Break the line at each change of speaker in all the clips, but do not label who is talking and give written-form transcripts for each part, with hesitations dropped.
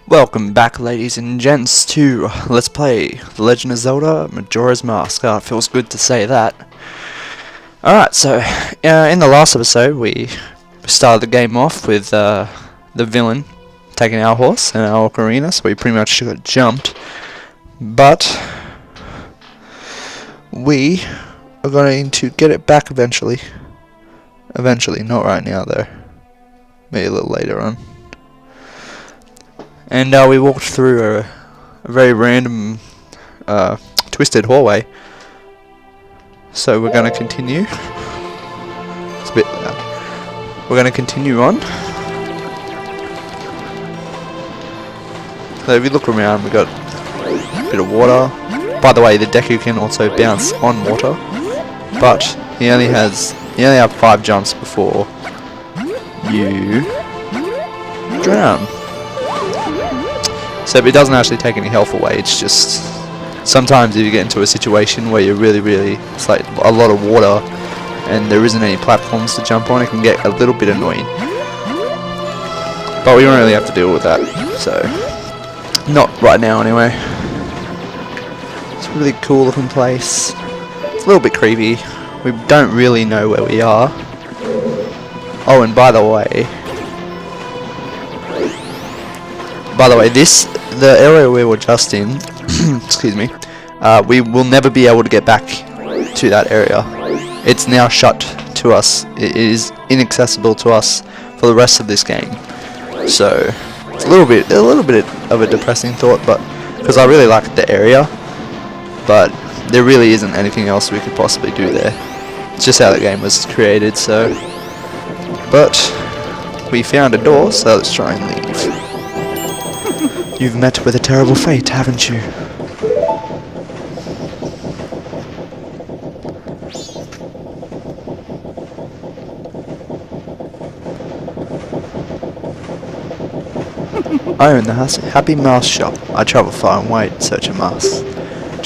Welcome back, ladies and gents, to Let's Play The Legend of Zelda Majora's Mask. It feels good to say that. Alright, so in the last episode we started the game off with the villain taking our horse and our ocarina, so we pretty much got jumped. But we are going to get it back eventually. Eventually, not right now though. Maybe a little later on. And we walked through a very random, twisted hallway. So we're going to continue. It's a bit loud. We're going to continue on. So if you look around, we've got a bit of water. By the way, the Deku can also bounce on water, but he only have 5 jumps before you drown. So it doesn't actually take any health away, it's just sometimes if you get into a situation where you're really, it's like a lot of water and there isn't any platforms to jump on, it can get a little bit annoying. But we don't really have to deal with that, so not right now anyway. It's a really cool looking place. It's a little bit creepy. We don't really know where we are. Oh, and by the way, the area we were just in, excuse me, we will never be able to get back to that area. It's now shut to us. It is inaccessible to us for the rest of this game. So it's a little bit of a depressing thought, but because I really like the area, but there really isn't anything else we could possibly do there. It's just how the game was created. So, but we found a door, so let's try and leave. You've met with a terrible fate, haven't you? I own the Happy Mouse shop. I travel far and wide in search of masks.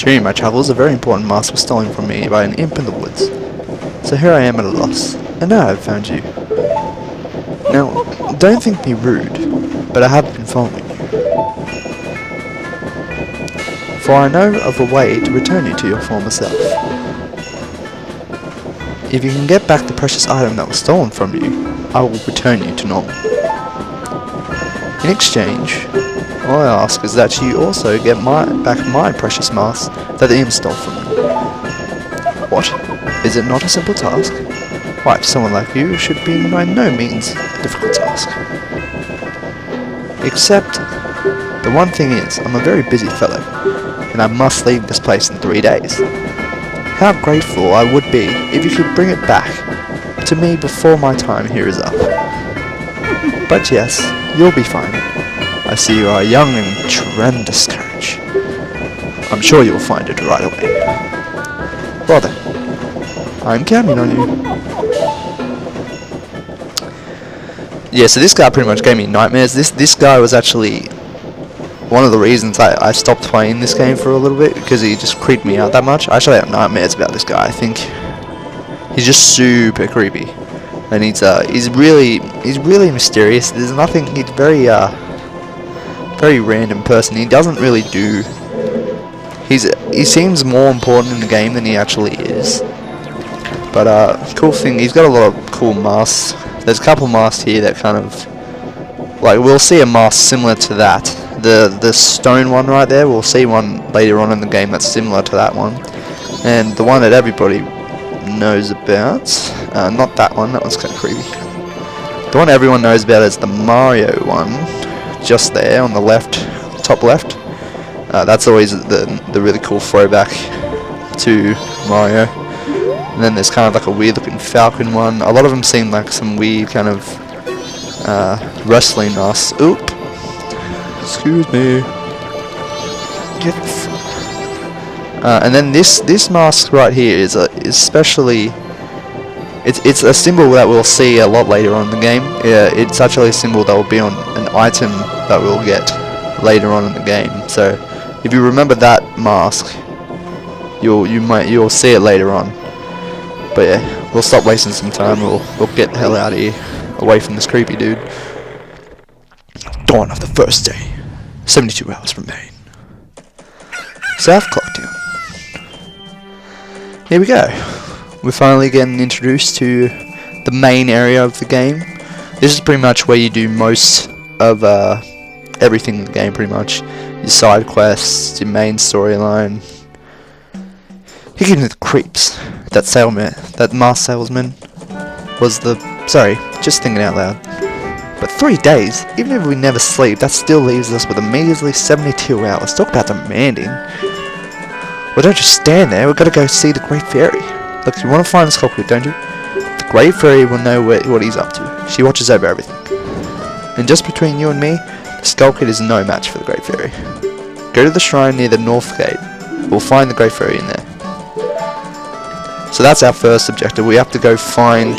During my travels, a very important mask was stolen from me by an imp in the woods. So here I am at a loss, and now I've found you. Now, don't think me rude, but I have been following you. For I know of a way to return you to your former self. If you can get back the precious item that was stolen from you, I will return you to normal. In exchange, all I ask is that you also get back my precious mask that the imp stole from me. What? Is it not a simple task? Why, someone like you should be by no means a difficult task. Except, the one thing is, I'm a very busy fellow, and I must leave this place in 3 days. How grateful I would be if you could bring it back to me before my time here is up. But yes, you'll be fine. I see you are young and tremendous courage. I'm sure you'll find it right away. Well then, I'm counting on you. Yeah, so this guy pretty much gave me nightmares. This guy was actually one of the reasons I stopped playing this game for a little bit, because he just creeped me out that much. I actually have nightmares about this guy. I think he's just super creepy, and he's really mysterious. There's nothing. He's very random person. He doesn't really do. He seems more important in the game than he actually is. But cool thing, he's got a lot of cool masks. There's a couple masks here that kind of, like, we'll see a mask similar to that. The stone one right there, we'll see one later on in the game that's similar to that one. And the one that everybody knows about, not that one, that one's kind of creepy. The one everyone knows about is the Mario one, just there on the left, top left. That's always the really cool throwback to Mario. And then there's kind of like a weird looking falcon one. A lot of them seem like some weird kind of wrestling masks. Oop. Excuse me. And then this mask right here is especially. It's a symbol that we'll see a lot later on in the game. Yeah, it's actually a symbol that will be on an item that we'll get later on in the game. So if you remember that mask, you'll see it later on. But yeah, we'll stop wasting some time. We'll get the hell out of here, away from this creepy dude. Dawn of the first day. 72 hours remain. South Clocktown. Here we go. We're finally getting introduced to the main area of the game. This is pretty much where you do most of everything in the game, pretty much. Your side quests, your main storyline. He gave me the creeps. That masked salesman was the... Sorry, just thinking out loud. But 3 days, even if we never sleep, that still leaves us with a measly 72 hours. Talk about demanding. Well, don't just stand there, we've got to go see the Great Fairy. Look, you want to find the Skull Kid, don't you? The Great Fairy will know what he's up to. She watches over everything. And just between you and me, the Skull Kid is no match for the Great Fairy. Go to the shrine near the North Gate. We'll find the Great Fairy in there. So that's our first objective. We have to go find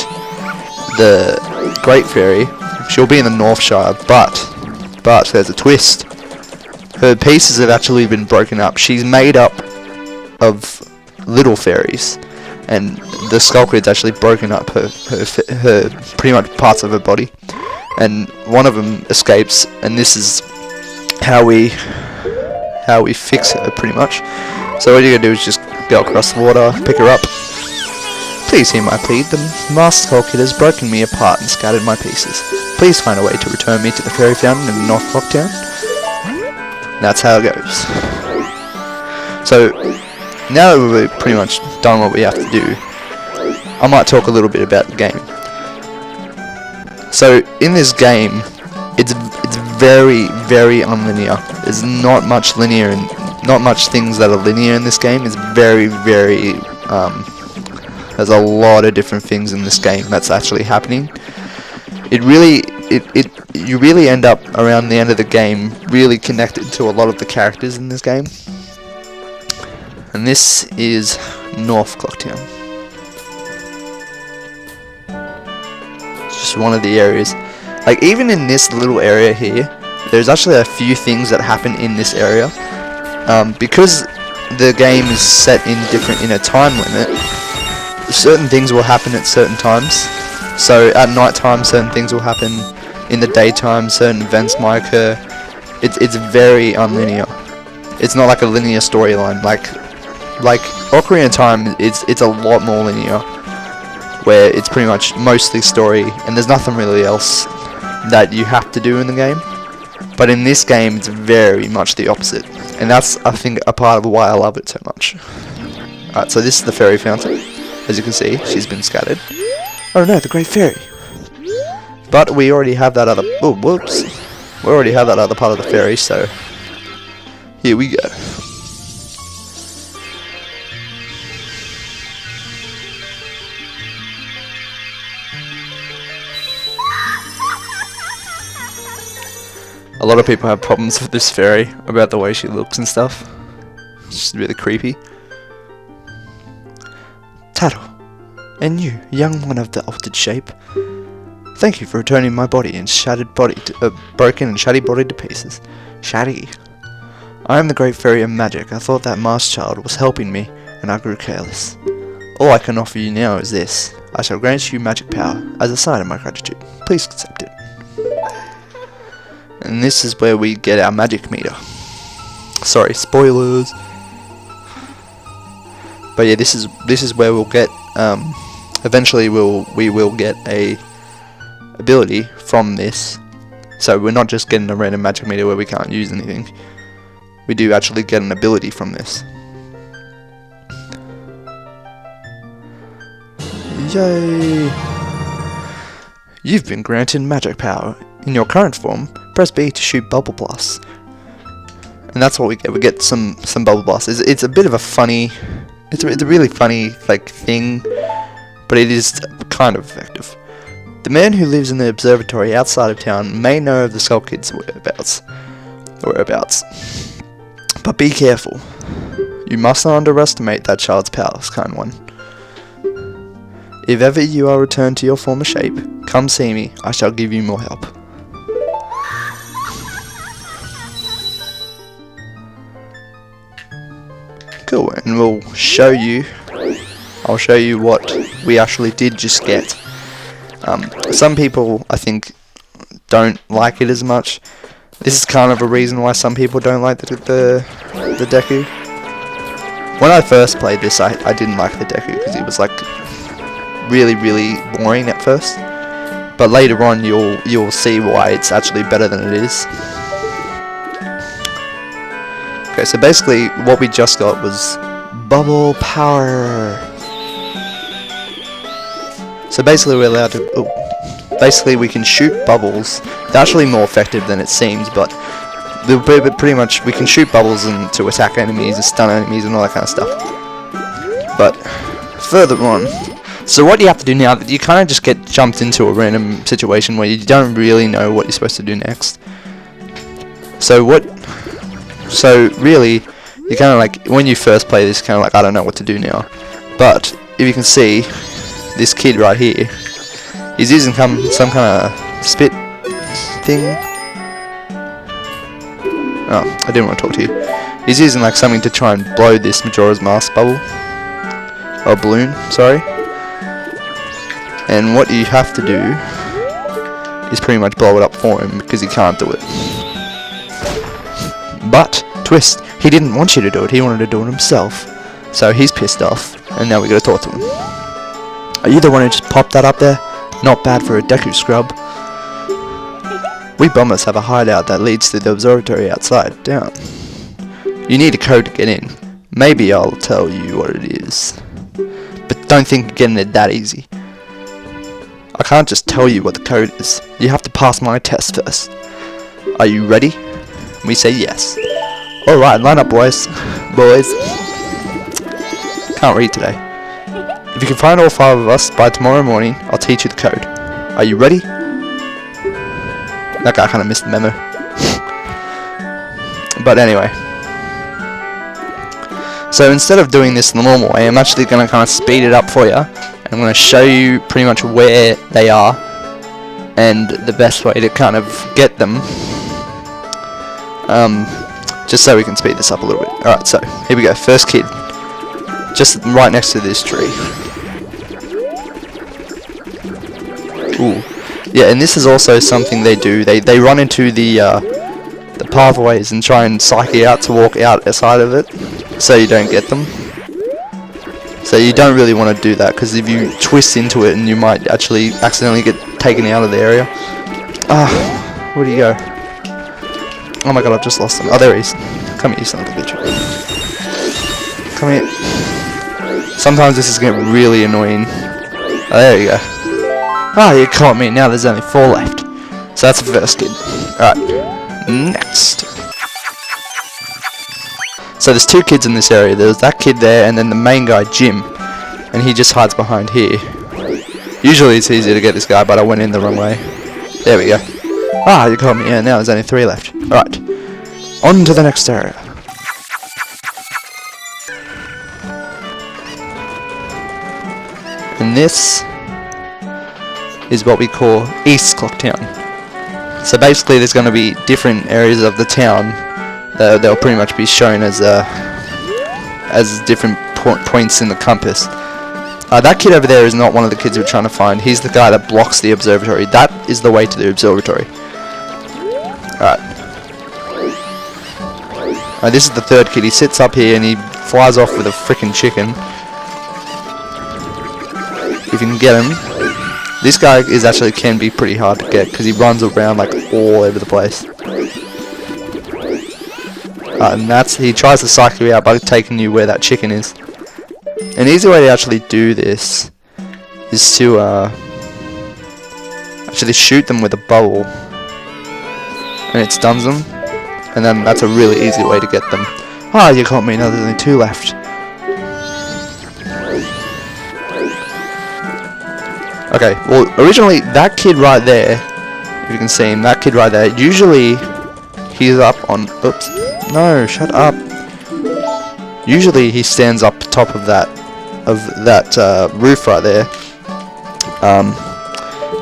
the Great Fairy. She'll be in the North Shire, but there's a twist. Her pieces have actually been broken up. She's made up of little fairies, and the Skull Kid's actually broken up her pretty much parts of her body, and one of them escapes, and this is how we fix her pretty much. So what you're gonna do is just go across the water, pick her up. Please hear my plea. The masked Skull Kid has broken me apart and scattered my pieces. Please find a way to return me to the fairy fountain in North Clocktown. That's how it goes. So now that we've pretty much done what we have to do, I might talk a little bit about the game. So in this game, it's very, very unlinear. There's not much linear and not much things that are linear in this game. It's very, very there's a lot of different things in this game that's actually happening. You really end up around the end of the game really connected to a lot of the characters in this game. And this is North Clocktown. It's just one of the areas. Like, even in this little area here, there's actually a few things that happen in this area. Because the game is set in a time limit, certain things will happen at certain times. So at night time, certain things will happen. In the daytime, certain events might occur. It's very unlinear. It's not like a linear storyline. Like Ocarina of Time, it's a lot more linear, where it's pretty much mostly story, and there's nothing really else that you have to do in the game. But in this game, it's very much the opposite, and that's, I think, a part of why I love it so much. Alright, so this is the fairy fountain. As you can see, she's been scattered. Oh no, the Great Fairy! But we already have that other... Oh, whoops! We already have that other part of the fairy, so... Here we go. A lot of people have problems with this fairy, about the way she looks and stuff. It's just really creepy. Tattle, and you, young one of the altered shape. Thank you for returning my body and broken and shattered body to pieces. Shatty. I am the Great Fairy of Magic. I thought that masked child was helping me, and I grew careless. All I can offer you now is this. I shall grant you magic power, as a sign of my gratitude. Please accept it. And this is where we get our magic meter. Sorry, spoilers. But yeah, this is where we'll get eventually we will get a ability from this. So we're not just getting a random magic meter where we can't use anything. We do actually get an ability from this. Yay! You've been granted magic power. In your current form, press B to shoot bubble blasts. And that's what we get. We get some bubble blasts. It's a bit of a funny... It's a really funny, like, thing, but it is kind of effective. The man who lives in the observatory outside of town may know of the Skull Kid's whereabouts. But be careful. You must not underestimate that child's powers, kind one. If ever you are returned to your former shape, come see me. I shall give you more help. Cool, and we'll show you. I'll show you what we actually did just get. Some people, I think, don't like it as much. This is kind of a reason why some people don't like the Deku. When I first played this, I didn't like the Deku because it was like really boring at first. But later on, you'll see why it's actually better than it is. Okay, so basically what we just got was bubble power. So basically we're allowed to. Basically we can shoot bubbles. They're actually more effective than it seems, but pretty much we can shoot bubbles and to attack enemies and stun enemies and all that kind of stuff. But further on, so what you have to do now, you kind of just get jumped into a random situation where you don't really know what you're supposed to do next. So really, you kind of like, when you first play this, kind of like, I don't know what to do now. But if you can see, this kid right here, he's using some kind of spit thing. Oh, I didn't want to talk to you. He's using like something to try and blow this Majora's Mask bubble. Or balloon, sorry. And what you have to do is pretty much blow it up for him because he can't do it. But, twist, he didn't want you to do it, he wanted to do it himself. So he's pissed off, and now we gotta talk to him. Are you the one who just popped that up there? Not bad for a Deku scrub. We bummers have a hideout that leads to the observatory outside, down. You need a code to get in. Maybe I'll tell you what it is. But don't think getting it that easy. I can't just tell you what the code is. You have to pass my test first. Are you ready? We say yes. Alright, line up boys. Can't read today. If you can find all 5 of us by tomorrow morning, I'll teach you the code. Are you ready? That guy kind of missed the memo. But anyway. So instead of doing this the normal way, I'm actually going to kind of speed it up for you. I'm going to show you pretty much where they are and the best way to kind of get them, just so we can speed this up a little bit. Alright, so here we go. First kid, just right next to this tree. Ooh. Yeah, and this is also something they do. They run into the pathways and try and psych you out to walk outside of it, so you don't get them. So you don't really want to do that, because if you twist into it, and you might actually accidentally get taken out of the area. Ah, where'd he go? Oh my god, I've just lost him. Oh, there he is. Come here, you son of a bitch. Come here. Sometimes this is getting really annoying. Oh, there you go. Ah, you caught me. Now there's only 4 left. So that's the first kid. Alright, next. So there's 2 kids in this area. There's that kid there, and then the main guy, Jim. And he just hides behind here. Usually it's easier to get this guy, but I went in the wrong way. There we go. Ah, you caught me. Yeah, now there's only 3 left. Alright. On to the next area. And this is what we call East Clocktown. So basically there's going to be different areas of the town. They'll pretty much be shown as different points in the compass. That kid over there is not one of the kids we're trying to find. He's the guy that blocks the observatory. That is the way to the observatory. Alright. This is the 3rd kid. He sits up here and he flies off with a freaking chicken. If you can get him. This guy can be pretty hard to get because he runs around like all over the place. And he tries to psych you out by taking you where that chicken is. An easy way to actually do this is to actually shoot them with a bubble, and it stuns them, and then that's a really easy way to get them. Ah, you caught me. Now there's only 2 left. Okay, well originally that kid right there, if you can see him, that kid right there, usually he's up on, oops, no, shut up. Usually he stands up top of that roof right there,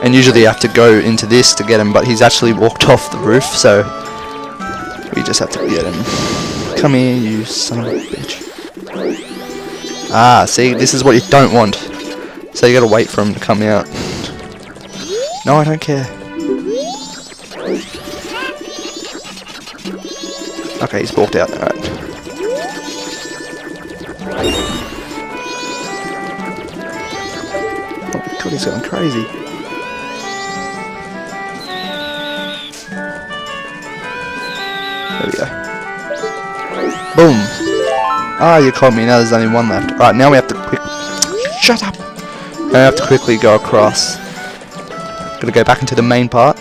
and usually you have to go into this to get him, but he's actually walked off the roof, so we just have to get him. Come here, you son of a bitch. Ah, see, this is what you don't want. So you gotta wait for him to come out. No, I don't care. Okay, he's walked out. Alright. Oh my god, he's going crazy. There we go. Boom! Ah, you caught me. Now there's only one left. Alright, now we have to shut up! Now we have to quickly go across. Gotta go back into the main part,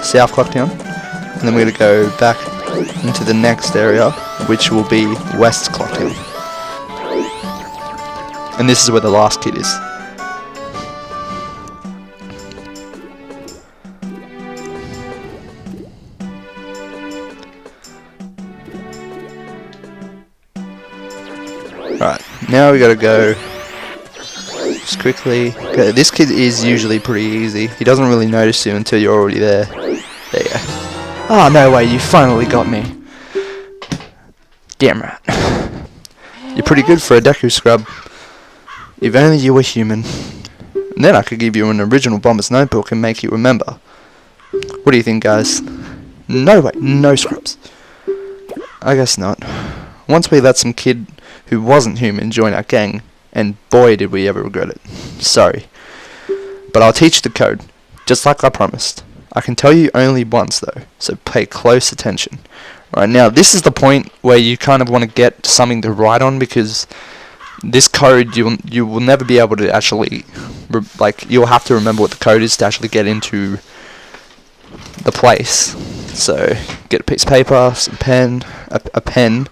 South Clocktown, and then we're gonna go back into the next area, which will be West Clocktown. And this is where the last kid is. Alright, now we gotta go just quickly. Okay, this kid is usually pretty easy. He doesn't really notice you until you're already there. There you go. Oh, no way, you finally got me. Damn right. You're pretty good for a Deku scrub. If only you were human. And then I could give you an original Bomber's notebook and make you remember. What do you think, guys? No way, no scrubs. I guess not. Once we let some kid who wasn't human join our gang, and boy did we ever regret it. Sorry. But I'll teach you the code, just like I promised. I can tell you only once though, so pay close attention. Alright, now this is the point where you kind of want to get something to write on, because this code you will never be able to actually, you'll have to remember what the code is to actually get into the place. So get a piece of paper, some pen, a pen,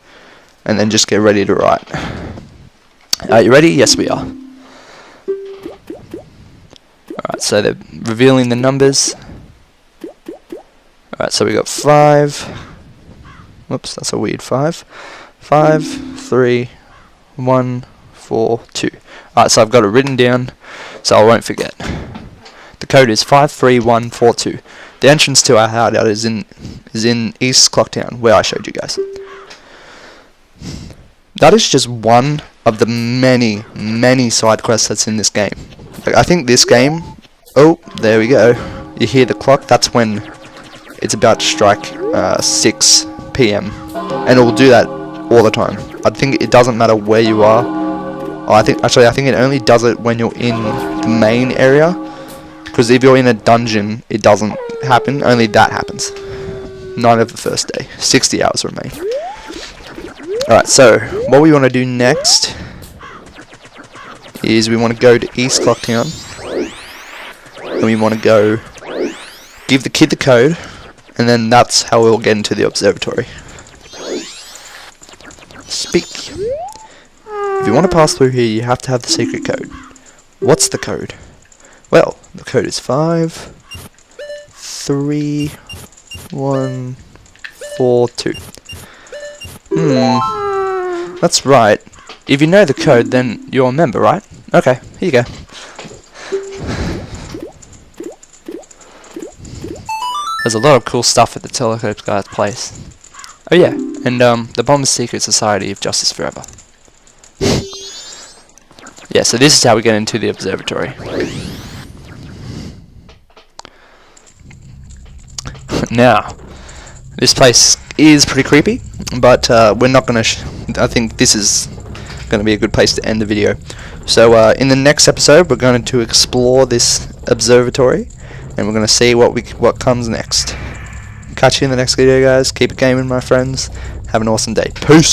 and then just get ready to write. Are you ready? Yes, we are. Alright, so they're revealing the numbers. Alright, so we got 5. Whoops, that's a weird 5. 5, 3, 1, 4, 2. Alright, so I've got it written down, so I won't forget. The code is 53142. The entrance to our hideout is in East Clocktown, where I showed you guys. That is just one of the many side quests that's in this game. Like, I think this game, oh, there we go. You hear the clock, that's when it's about to strike 6 PM. And it will do that all the time. I think it doesn't matter where you are. I think it only does it when you're in the main area. Because if you're in a dungeon, it doesn't happen, only that happens. Night of the first day, 60 hours remain. Alright, so what we want to do next is we want to go to East Clocktown, and we want to go give the kid the code, and then that's how we'll get into the observatory. Speak. If you want to pass through here, you have to have the secret code. What's the code? Well, the code is 53142. That's right. If you know the code, then you're a member, right? Okay, here you go. There's a lot of cool stuff at the Telescope Guy's place. Oh yeah, and the Bomber's Secret Society of Justice Forever. Yeah, so this is how we get into the observatory. Now, this place is pretty creepy, but we're not going to. I think this is going to be a good place to end the video. So in the next episode, we're going to explore this observatory, and we're going to see what comes next. Catch you in the next video, guys. Keep it gaming, my friends. Have an awesome day. Peace.